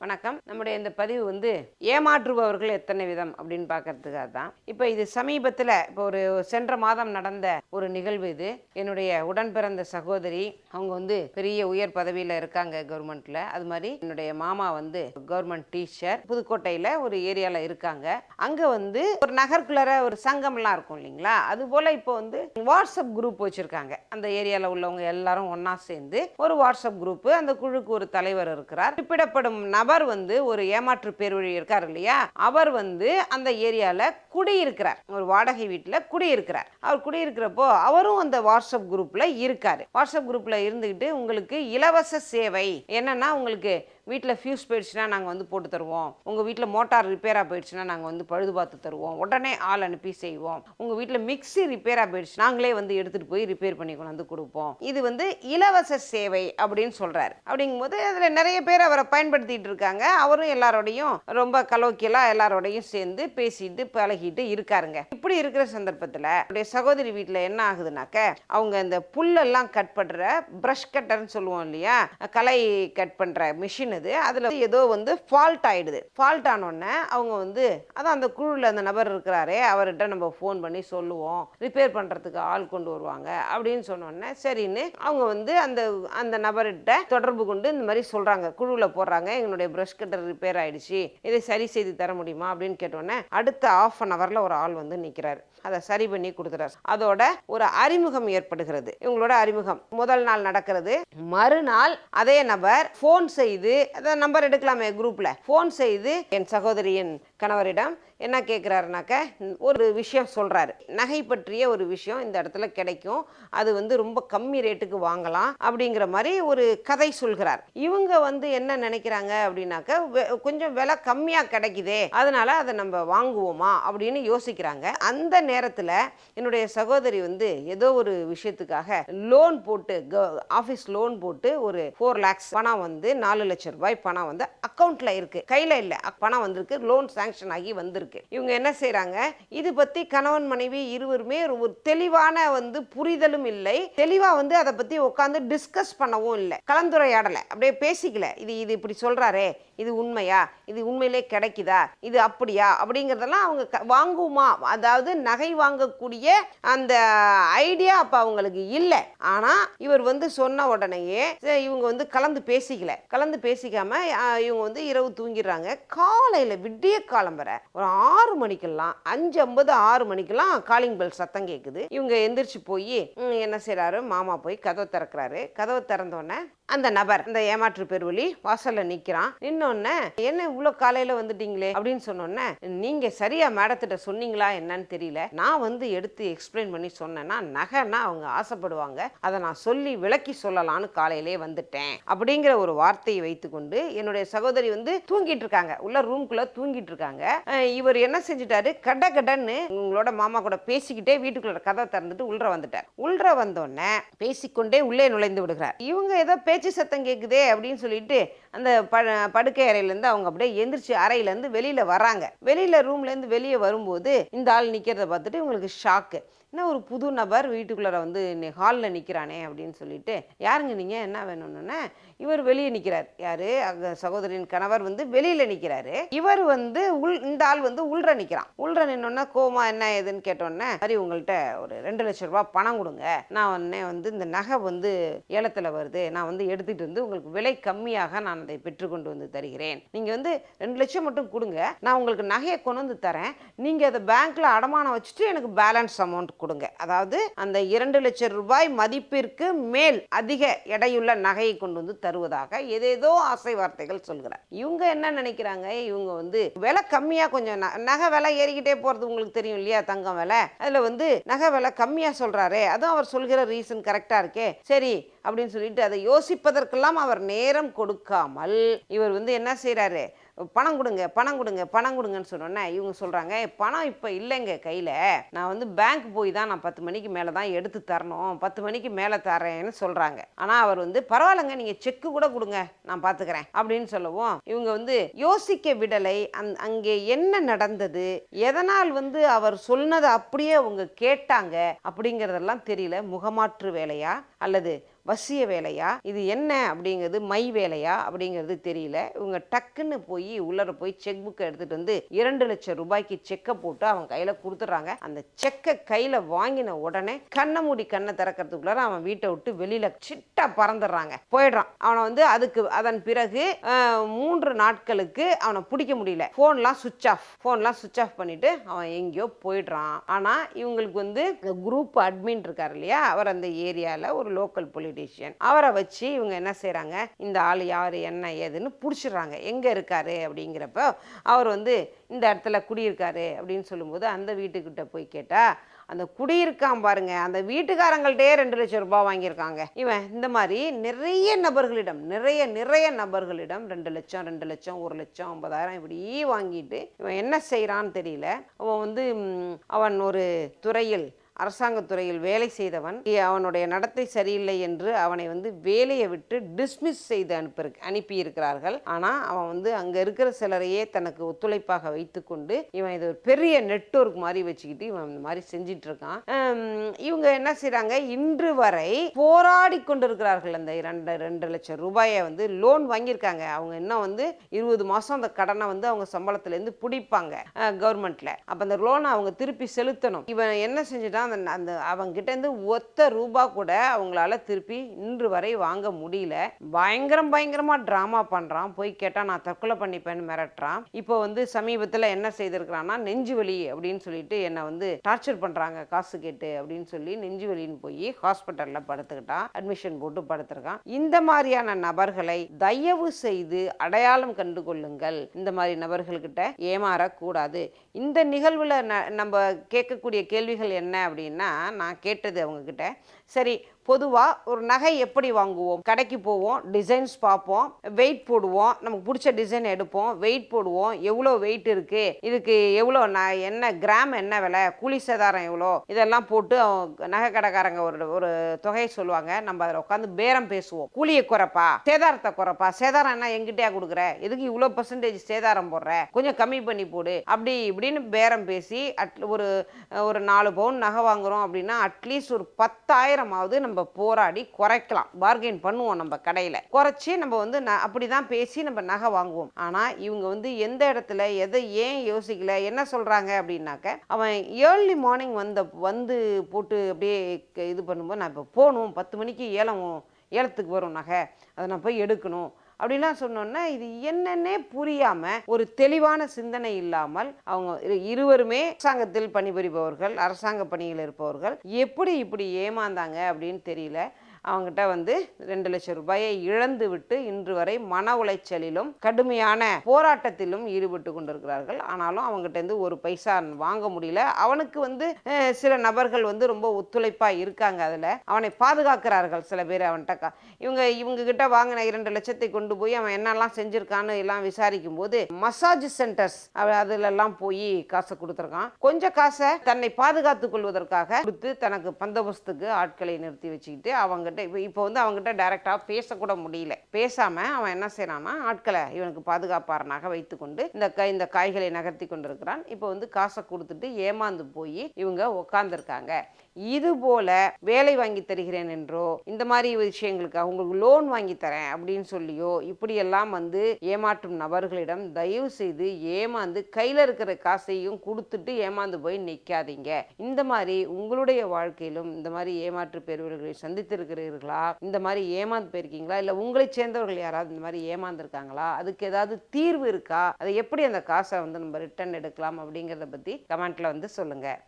வணக்கம். நம்முடைய இந்த பதிவு ஏமாற்றுபவர்கள் எத்தனை விதம் அப்படின்னு பார்க்கறதுக்காக தான். இப்போ இது சமீபத்தில் இப்போ சென்ற மாதம் நடந்த ஒரு நிகழ்வு இது. என்னுடைய உடன் பிறந்த சகோதரி அவங்க பெரிய உயர் பதவியில் இருக்காங்க கவர்மெண்ட்ல. அது மாதிரி என்னுடைய மாமா கவர்மெண்ட் டீச்சர், புதுக்கோட்டையில் ஒரு ஏரியாவில் இருக்காங்க. அங்கே ஒரு நகர்க்குள்ளார ஒரு சங்கம்லாம் இருக்கும் இல்லைங்களா, அது போல் இப்போ வாட்ஸ்அப் குரூப் வச்சுருக்காங்க. அந்த ஏரியாவில் உள்ளவங்க எல்லாரும் ஒன்றா சேர்ந்து ஒரு வாட்ஸ்அப் குரூப்பு, அந்த குழுக்கு ஒரு தலைவர் இருக்கிறார். குறிப்பிடப்படும் நபர் ஒரு ஏமாற்று பேர்வழி இருக்கார் இல்லையா, அவர் அந்த ஏரியால குடியிருக்கிறார். ஒரு வாடகை வீட்டில் குடியிருக்கிறார். அவர் குடியிருக்கிறப்போ அவரும் அந்த வாட்ஸ்அப் குரூப்ல இருக்காரு. வாட்ஸ்அப் குரூப்ல இருந்துகிட்டு உங்களுக்கு இலவச சேவை என்னன்னா, உங்களுக்கு வீட்டில் ஃபியூஸ் போயிடுச்சுன்னா நாங்கள் போட்டு தருவோம், உங்கள் வீட்டில் மோட்டார் ரிப்பேராக போயிடுச்சுன்னா நாங்கள் பழுது பார்த்து தருவோம், உடனே ஆள் அனுப்பி செய்வோம், உங்கள் வீட்டில் மிக்சி ரிப்பேராக போயிடுச்சு நாங்களே எடுத்துகிட்டு போய் ரிப்பேர் பண்ணி கொண்டு கொடுப்போம், இது இலவச சேவை அப்படின்னு சொல்கிறார். அப்படிங்கும்போது அதில் நிறைய பேர் அவரை பயன்படுத்திட்டு இருக்காங்க. அவரும் எல்லாரோடையும் ரொம்ப கலோக்கியலாக எல்லாரோடையும் சேர்ந்து பேசிட்டு பழகிட்டு இருக்காருங்க. இப்படி இருக்கிற சந்தர்ப்பத்தில் அவருடைய சகோதரி வீட்டில் என்ன ஆகுதுனாக்க, அவங்க இந்த புல்லெல்லாம் கட் பண்ணுற ப்ரஷ் கட்டர்னு சொல்லுவோம் இல்லையா, களை கட் பண்ணுற மிஷின், அதுல ஏதோ ஃபால்ட் ஆயிடுது. ஃபால்ட் ஆனோடனே அவங்க அதான் அந்த குழுல அந்த நபர் இருக்கிறாரே, அவர்கிட்ட நம்ம ஃபோன் பண்ணி சொல்லுவோம், ரிப்பேர் பண்றதுக்கு ஆள் கொண்டு வருவாங்க அப்படின்னு சொன்னோடனே சரின்னு அவங்க அந்த அந்த நபர்கிட்ட தொடர்பு கொண்டு இந்த மாதிரி சொல்றாங்க, குழுல போடுறாங்க, எங்களுடைய பிரஷ் கட்டர் ரிப்பேர் ஆயிடுச்சு, இதை சரி செய்து தர முடியுமா அப்படின்னு கேட்டோன்னே அடுத்த ½ அன் ஹவர்ல ஒரு ஆள் நிக்கிறாரு, அதை சரி பண்ணி கொடுத்துறாரு. அதோட ஒரு அறிமுகம் ஏற்படுகிறது. இவங்களோட அறிமுகம் முதல் நாள் நடக்கிறது. மறுநாள் அதே நபர் போன் செய்து, அதான் நம்பர் எடுக்கலாமே குரூப்ல, போன் செய்து என் சகோதரியின் கணவரிடம் என்ன கேட்குறாருனாக்க, ஒரு விஷயம் சொல்றாரு, நகை பற்றிய ஒரு விஷயம் இந்த இடத்துல கிடைக்கும், அது ரொம்ப கம்மி ரேட்டுக்கு வாங்கலாம் அப்படிங்கிற மாதிரி ஒரு கதை சொல்கிறார். இவங்க என்ன நினைக்கிறாங்க அப்படின்னாக்க, கொஞ்சம் விலை கம்மியா கிடைக்குதே, அதனால அதை நம்ம வாங்குவோமா அப்படின்னு யோசிக்கிறாங்க. அந்த நேரத்தில் என்னுடைய சகோதரி ஏதோ ஒரு விஷயத்துக்காக லோன் போட்டு, ஆஃபீஸ் லோன் போட்டு ஒரு 4 lakhs பணம் 4 லட்சம் ரூபாய் பணம் அக்கௌண்ட்ல இருக்கு, கையில இல்ல, பணம் வந்திருக்கு, லோன் சாங்ஷன் ஆகி வந்திருக்கு. இவங்க என்ன செய்யறாங்க, இது பத்தி கணவன் மனைவி இருவருமே ஒரு தெளிவான புரிதலும் இல்லை, தெளிவா அதை பத்தி உட்கார்ந்து டிஸ்கஸ் பண்ணவும் இல்லை, கலந்துரையாடலை, அப்படியே பேசிக்கல. இது இப்படி சொல்றாரே, இது உண்மையா, இது உண்மையிலே கிடைக்குதா, இது அப்படியா அப்படிங்கறதெல்லாம் அவங்க வாங்குமா, அதாவது நகை வாங்கக்கூடிய அந்த ஐடியா அப்ப அவங்களுக்கு இல்லை. ஆனா இவர் சொன்ன உடனேயே இவங்க கலந்து பேசிக்காம இவங்க இரவு தூங்கிடுறாங்க. காலையில விடிய காலம்பரை ஒரு 6 மணிக்கெல்லாம் 5:50 6 மணிக்கெல்லாம் காலிங் பெல் சத்தம் கேட்குது. இவங்க எந்திரிச்சு போய் என்ன செய்யறாரு, மாமா போய் கதவை திறக்கிறாரு. கதவை திறந்தோடனே அந்த நபர், அந்த ஏமாற்று பேர்வழி வாசல்ல நிக்கிறான். நின்னோடனே என்ன இவ்வளோ காலையில வந்துட்டீங்களே அப்படின்னு சொன்னோன்னே, நீங்க சரியா மேடத்திட்ட சொன்னீங்களா என்னன்னு தெரியல, நான் எடுத்து எக்ஸ்பிளைன் பண்ணி சொன்னேன்னா நகைன்னா அவங்க ஆசைப்படுவாங்க, அதை நான் சொல்லி விளக்கி சொல்லலான்னு காலையிலே வந்துட்டேன் அப்படிங்கிற ஒரு வார்த்தையை வைத்துக்கொண்டு என்னுடைய சகோதரி தூங்கிட்டு இருக்காங்க, உள்ள ரூம்குள்ள தூங்கிட்டு இருக்காங்க. இவர் என்ன செஞ்சுட்டாரு, கடன்னு உங்களோட மாமா கூட பேசிக்கிட்டே வீட்டுக்குள்ள கதை திறந்துட்டு உள்ள வந்துட்டார். உள்ள வந்தோடனே பேசிக்கொண்டே உள்ளே நுழைந்து விடுகிறார். இவங்க ஏதோ பேச்சு சத்தம் கேட்குதே அப்படின்னு சொல்லிட்டு அந்த படுக்கை அறையிலேருந்து அவங்க அப்படியே எந்திரிச்சு அறையிலேருந்து வெளியில வராங்க. வெளியில ரூம்லேருந்து வெளியே வரும்போது இந்த ஆள் நிற்கிறத பார்த்துட்டு இவங்களுக்கு ஷாக்கு. என்ன ஒரு புது நபர் வீட்டுக்குள்ளார ஹாலில் நிற்கிறானே அப்படின்னு சொல்லிட்டு, யாருங்க நீங்கள், என்ன வேணும்னு இவர் வெளியே நிற்கிறார். யாரு, சகோதரின் கணவர் வெளியில நிற்கிறாரு. இவர் இந்த ஆள் உள்ற நிற்கிறான். உள்ற நின்னோன்னா கோமா என்ன ஏதுன்னு கேட்டோன்னே, சரி உங்கள்கிட்ட ஒரு 2 லட்சம் ரூபாய் பணம் கொடுங்க, நான் உடனே இந்த நகை ஏலத்தில் வருது, நான் எடுத்துகிட்டு உங்களுக்கு விலை கம்மியாக நான் அதை பெற்றுக்கொண்டு தருகிறேன், நீங்கள் 2 லட்சம் மட்டும் கொடுங்க, நான் உங்களுக்கு நகையை கொண்டு தரேன், நீங்கள் அதை பேங்க்ல அடமானம் வச்சுட்டு எனக்கு பேலன்ஸ் அமௌண்ட் கொடுங்க. அதாவது அந்த 2 லட்சம் ரூபாய் மதிப்பிற்கு மேல் அதிக எடையுள்ள நகையை கொண்டு தருவதாக ஏதேதோ ஆசை வார்த்தைகள் சொல்கிறார். இவங்க என்ன நினைக்கிறாங்க, இவங்க விலை கம்மியா, கொஞ்சம் நகை விலை ஏறிக்கிட்டே போறது உங்களுக்கு தெரியும் இல்லையா, தங்கம் விலை, அதுல நகை விலை கம்மியா சொல்றாரு, அதுவும் அவர் சொல்கிற ரீசன் கரெக்டா இருக்கே, சரி அப்படின்னு சொல்லிட்டு அதை யோசிப்பதற்கெல்லாம் அவர் நேரம் கொடுக்காமல் இவர் என்ன செய்யறாரு, பணம் கொடுங்கன்னு சொன்னோன்னே இவங்க சொல்கிறாங்க, பணம் இப்போ இல்லைங்க கையில், நான் பேங்க் போய் தான் நான் 10 மணிக்கு மேலே தான் எடுத்து தரணும், 10 மணிக்கு மேலே தரேன்னு சொல்கிறாங்க. ஆனால் அவர் பரவாயில்லைங்க, நீங்கள் செக்கு கூட கொடுங்க, நான் பார்த்துக்கிறேன் அப்படின்னு சொல்லவும் இவங்க யோசிக்க விடலை. அங்கே என்ன நடந்தது, எதனால் அவர் சொன்னதை அப்படியே அவங்க கேட்டாங்க அப்படிங்கிறதெல்லாம் தெரியல. முகமாற்று வேலையா அல்லது வசிய வேலையா, இது என்ன அப்படிங்கிறது மை வேலையா அப்படிங்கிறது தெரியல. இவங்க டக்குன்னு போய் உள்ளர போய் செக் புக்கை எடுத்துட்டு வந்து 2,00,000 ரூபாய்க்கு செக்கை போட்டு அவன் கையில கொடுத்துட்றாங்க. அந்த செக்கை கையில வாங்கின உடனே கண்ணை மூடி கண்ணை திறக்கிறதுக்குள்ளார அவன் வீட்டை விட்டு வெளியில சிட்டா பறந்துடுறாங்க, போயிடுறான். அவனை வந்து அதன் பிறகு 3 நாட்களுக்கு அவனை பிடிக்க முடியல. போன்லாம் சுவிட்ச் ஆஃப் பண்ணிட்டு அவன் எங்கேயோ போயிடுறான். ஆனா இவங்களுக்கு வந்து குரூப் அட்மின் இருக்காரு இல்லையா, அவர் அந்த ஏரியால ஒரு லோக்கல் பொலிட்டீஷியன், அவரை வச்சு இவங்க என்ன செய்யறாங்க, இந்த ஆள் யாரு என்ன ஏதுன்னு பிடிச்சிடுறாங்க. எங்க இருக்காரு அப்படிங்கிறப்ப அவர் வந்து இந்த இடத்துல குடியிருக்காரு அப்படின்னு சொல்லும்போது அந்த வீட்டுக்கிட்ட போய் கேட்டா, அந்த குடியிருக்கான் பாருங்க, அந்த வீட்டுக்காரங்கள்ட்டே 2,00,000 ரூபாய் வாங்கியிருக்காங்க. இவன் இந்த மாதிரி நிறைய நபர்களிடம் 2 லட்சம் 1,00,000 50,000 இப்படி வாங்கிட்டு இவன் என்ன செய்யறான்னு தெரியல. அவன் வந்து அவன் ஒரு துறையில் அரசாங்கத்துறையில் வேலை செய்தவன். அவனுடைய நடத்தை சரியில்லை என்று அவனை வந்து வேலையை விட்டு டிஸ்மிஸ் செய்து அனுப்பியிருக்கிறார்கள். ஆனால் அவன் வந்து அங்கே இருக்கிற சிலரையே தனக்கு ஒத்துழைப்பாக வைத்துக்கொண்டு இவன் இது ஒரு பெரிய நெட்வொர்க் மாதிரி வச்சுக்கிட்டு இவன் இந்த மாதிரி செஞ்சிட்டு இருக்கான். இவங்க என்ன செய்யறாங்க, இன்று வரை போராடி கொண்டிருக்கிறார்கள். அந்த 2,00,000 ரூபாயை வந்து லோன் வாங்கியிருக்காங்க. அவங்க இன்னும் வந்து 20 மாதம் அந்த கடனை வந்து அவங்க சம்பளத்திலேருந்து பிடிப்பாங்க கவர்மெண்ட்ல. அப்போ அந்த லோனை அவங்க திருப்பி செலுத்தணும். இவன் என்ன செஞ்சுட்டான், அந்த அவங்கிட்டேருந்து ஒத்த ரூபா கூட அவங்களால திருப்பி இன்று வரை வாங்க முடியல. பயங்கரமா டிராமா பண்றான். போய் கேட்டா நான் தற்கொலை பண்ணிப்பேன்னு மிரட்டுறான். இப்போ வந்து சமீபத்தில் என்ன செய்திருக்கிறான்னா, நெஞ்சு வலி அப்படின்னு சொல்லிட்டு என்னை வந்து டார்ச்சர் பண்றாங்க காசு கேட்டு அப்படின்னு சொல்லி நெஞ்சு வலின்னு போய் ஹாஸ்பிட்டல்ல படுத்துக்கிட்டான். அட்மிஷன் போட்டு படுத்திருக்கான். இந்த மாதிரியான நபர்களை தயவு செய்து அடையாளம் கண்டு கொள்ளுங்கள். இந்த மாதிரி நபர்கள்கிட்ட ஏமாறக்கூடாது. இந்த நிகழ்வுல நம்ம கேட்கக்கூடிய கேள்விகள் என்ன அப்படின்னா, நான் கேட்டது அவங்கக்கிட்ட, சரி பொதுவாக ஒரு நகை எப்படி வாங்குவோம், கடைக்கு போவோம், டிசைன்ஸ் பார்ப்போம், வெயிட் போடுவோம், நமக்கு பிடிச்ச டிசைன் எடுப்போம், வெயிட் போடுவோம், எவ்வளோ வெயிட் இருக்குது, இதுக்கு எவ்வளோ என்ன கிராம் என்ன விலை, கூலி சேதாரம் எவ்வளோ, இதெல்லாம் போட்டு நகை கடைக்காரங்க ஒரு தொகையை சொல்லுவாங்க. நம்ம அதில் உட்காந்து பேரம் பேசுவோம். கூலியை குறைப்பா, சேதாரத்தை குறைப்பா, சேதாரம் என்ன எங்கிட்டே கொடுக்குற, எதுக்கு இவ்வளோ % சேதாரம் போடுற, கொஞ்சம் கம்மி பண்ணி போடு, அப்படி இப்படின்னு பேரம் பேசி ஒரு 4 பவுன் நகை வாங்குறோம் அப்படின்னா அட்லீஸ்ட் ஒரு 10,000ஆவது நம்ம போராடி குறைக்கலாம். பார்கெயின் பண்ணுவோம். நம்ம கடையில் குறைச்சி நம்ம வந்து அப்படிதான் பேசி நம்ம நகை வாங்குவோம். ஆனால் இவங்க வந்து எந்த இடத்துல எதை ஏன் யோசிக்கல, என்ன சொல்கிறாங்க அப்படின்னாக்க, அவன் ஏர்லி மார்னிங் வந்து போட்டு அப்படியே இது பண்ணும்போது, நான் இப்போ போகணும் 10 மணிக்கு ஏலத்துக்கு வரும் நகை, அதை நான் போய் எடுக்கணும் அப்படிலாம் சொன்னோன்னா, இது என்னன்னே புரியாமல், ஒரு தெளிவான சிந்தனை இல்லாமல் அவங்க இருவருமே அரசாங்கத்தில் பணிபுரிபவர்கள், அரசாங்க பணியில் இருப்பவர்கள், எப்படி இப்படி ஏமாந்தாங்க அப்படின்னு தெரியல. அவங்ககிட்ட வந்து 2,00,000 ரூபாயை இழந்து விட்டு இன்று வரை மன உளைச்சலிலும் கடுமையான போராட்டத்திலும் ஈடுபட்டு கொண்டிருக்கிறார்கள். ஆனாலும் அவங்ககிட்ட இருந்து ஒரு பைசா வாங்க முடியல. அவனுக்கு வந்து சில நபர்கள் வந்து ரொம்ப ஒத்துழைப்பாக இருக்காங்க. அதில் அவனை பாதுகாக்கிறார்கள் சில பேர். அவன்கிட்ட இவங்க கிட்ட வாங்கின 2 லட்சத்தை கொண்டு போய் அவன் என்னெல்லாம் செஞ்சிருக்கான்னு எல்லாம் விசாரிக்கும் போது மசாஜ் சென்டர்ஸ் அதிலெல்லாம் போய் காசை கொடுத்துருக்கான். கொஞ்சம் காசை தன்னை பாதுகாத்துக் கொள்வதற்காக கொடுத்து தனக்கு பந்தோபஸ்துக்கு ஆட்களை நிறுத்தி வச்சுக்கிட்டு அவங்ககிட்ட இப்போ வந்து அவங்ககிட்ட டைரக்டாக பேசக்கூட முடியல. பேசாமல் அவன் என்ன செய்யறான்னா, ஆட்களை இவனுக்கு பாதுகாப்பாரனாக வைத்துக்கொண்டு இந்த காய்களை நகர்த்தி கொண்டிருக்கிறான். இப்போ வந்து காசை கொடுத்துட்டு ஏமாந்து போய் இவங்க உட்காந்துருக்காங்க. இது போல வேலை வாங்கி தருகிறேன் என்றோ, இந்த மாதிரி விஷயங்களுக்கு அவங்களுக்கு லோன் வாங்கி தரேன் அப்படின்னு சொல்லியோ, இப்படியெல்லாம் வந்து ஏமாற்றும் நபர்களிடம் தயவு செய்து ஏமாந்து கையில் இருக்கிற காசையும் கொடுத்துட்டு ஏமாந்து போய் நிற்காதீங்க. இந்த மாதிரி உங்களுடைய வாழ்க்கையிலும் இந்த மாதிரி ஏமாற்று பெறுவர்களை சந்தித்திருக்கிறீர்களா, இந்த மாதிரி ஏமாந்து போயிருக்கீங்களா, இல்லை உங்களை சேர்ந்தவர்கள் யாராவது இந்த மாதிரி ஏமாந்துருக்காங்களா, அதுக்கு ஏதாவது தீர்வு இருக்கா, அதை எப்படி அந்த காசை வந்து நம்ம ரிட்டர்ன் எடுக்கலாம் அப்படிங்கிறத பற்றி கமெண்ட்ல வந்து சொல்லுங்க.